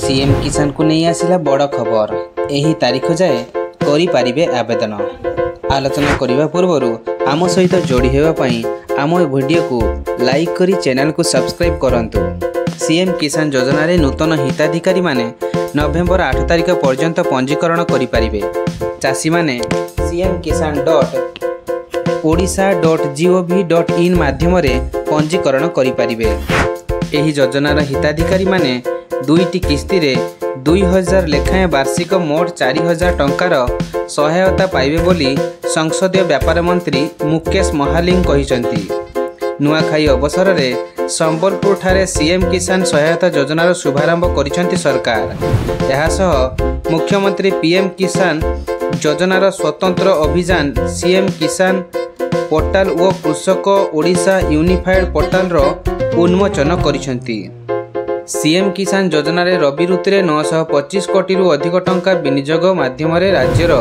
CM किसान को नहीं आसिला बड़ खबर। एही तारीख जाए करि पारिबे आवेदन। आलोचना करने पूर्व आम सहित जोड़ी होगापाई आम वीडियो को लाइक करी चैनल को सब्सक्राइब करंतु। सीएम किसान योजना रे नूतन हिताधिकारी माने नवेम्बर 8 तारिख पर्यंत पंजीकरण करि पारिबे। चाषी माने cm-kisan.odisha.gov.in माध्यम रे पंजीकरण करि पारिबे। एही योजनार हिताधिकारी माने दुईटी किस्ती रे 2000 लेखाएं वार्षिक मोट 4000 टंकार सहायता पाइबे बोली संसदीय व्यापार मंत्री मुकेश महालिंग कहिसंती। नुआखाई अवसर रे संबलपुर ठारे सीएम किसान सहायता योजनार शुभारंभ करिसंती सरकार। एहा सह मुख्यमंत्री पीएम किसान योजनार स्वतंत्र अभियान सीएम किसान पोर्टाल और कृषक ओडिशा यूनिफाइड पोर्टाल रो उन्मोचन करिसंती। सीएम किसान योजना रे रबी ऋतु रे 925 कोटी रु अधिक टंका विनियोग माध्यम रे राज्यर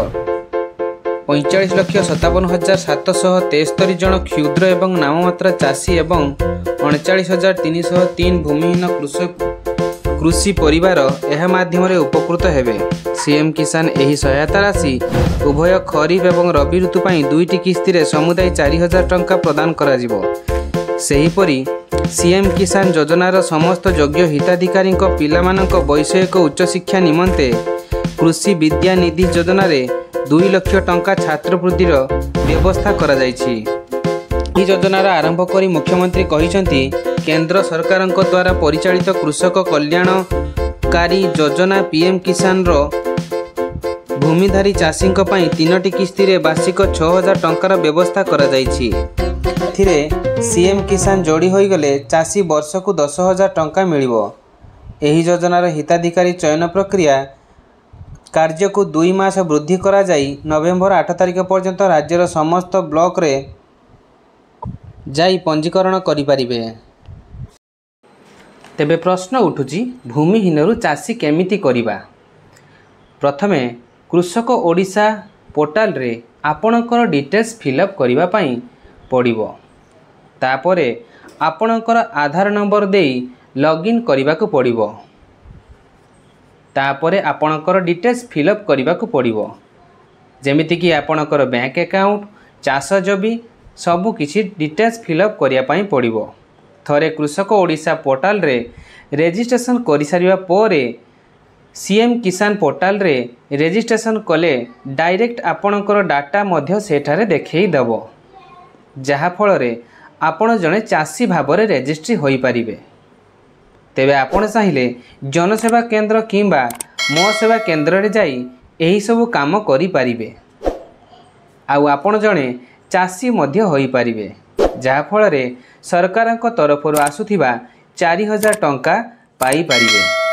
45,57,773 जन क्षुद्र एवं नाममात्र चाषी एवं 39,303 भूमिहीन कृषि परिवार एहा माध्यम रे उपकृत हेबे। सीएम किसान एही सहायता राशि उभय खरीफ एवं रबी ऋतु पाई दुईटी किस्ती रे समुदाय 4000 टंका प्रदान करा जिवो। सेहीपरि सीएम किसान योजनार समस्त योग्य हिताधिकारी पिलामानंक वैषयिक उच्च शिक्षा निमंते कृषि विद्या निधि योजना रे 2 लाख टंका छात्रवृत्तिर व्यवस्था करा जायछि। ई योजनार आरंभ करी मुख्यमंत्री कहिसंती केंद्र सरकारक द्वारा परिचालित कृषक कल्याणकारी योजना पीएम किसान रो भूमिधारी चाषी पई 3टी किस्ती रे वार्षिक 6000 टंकार व्यवस्था करा जायछि। एथिरे सीएम किसान जोड़ी होई गले चाषी वर्ष को 10,000 टंका मिलिबो। एही योजनार हिताधिकारी चयन प्रक्रिया कार्य को 2 मास वृद्धि करा जाई नवेम्बर 8 तारिख पर्यंत राज्यर समस्त ब्लॉक रे जाई पंजीकरण करि पारिबे। तेबे प्रश्न उठुची भूमिहीन रु चाषी केमिति करिबा। प्रथमे कृषक ओडिशा पोर्टाल रे आपणकर डिटेल्स फिलअप करिबा पई पड़िबो। तापरे आपणकर आधार नंबर देई लॉगिन करिबाकू पड़िबो। तापरे आपणकर डिटेल्स फिलअप करिबाकू पड़िबो जेमिति कि आपणकर बैंक अकाउंट चाष जबी सबु किछि डिटेल्स फिलअप करिया पई पड़िबो। थरे कृषक ओडिशा पोर्टाल रे रेजिस्ट्रेशन करि सारिबा पोरे सीएम किसान पोर्टाल रे रेजिस्ट्रेशन कले डायरेक्ट आपणकर डाटा मध्य सेठारे देखै देबो जहा फल रे आपण जने चाषी भाव में रेजिस्ट्री होई पारिबे। तेबे आपण चाहिले जनसेवा केंद्र किंबा मो सेवा केंद्र रे जाई एही सब काम करि पारिबे। आउ आपण जने चाषी मध्य होई पारिबे जहा फल रे सरकारक तरफरु आसुथिबा 4000 टंका पाई पारिबे।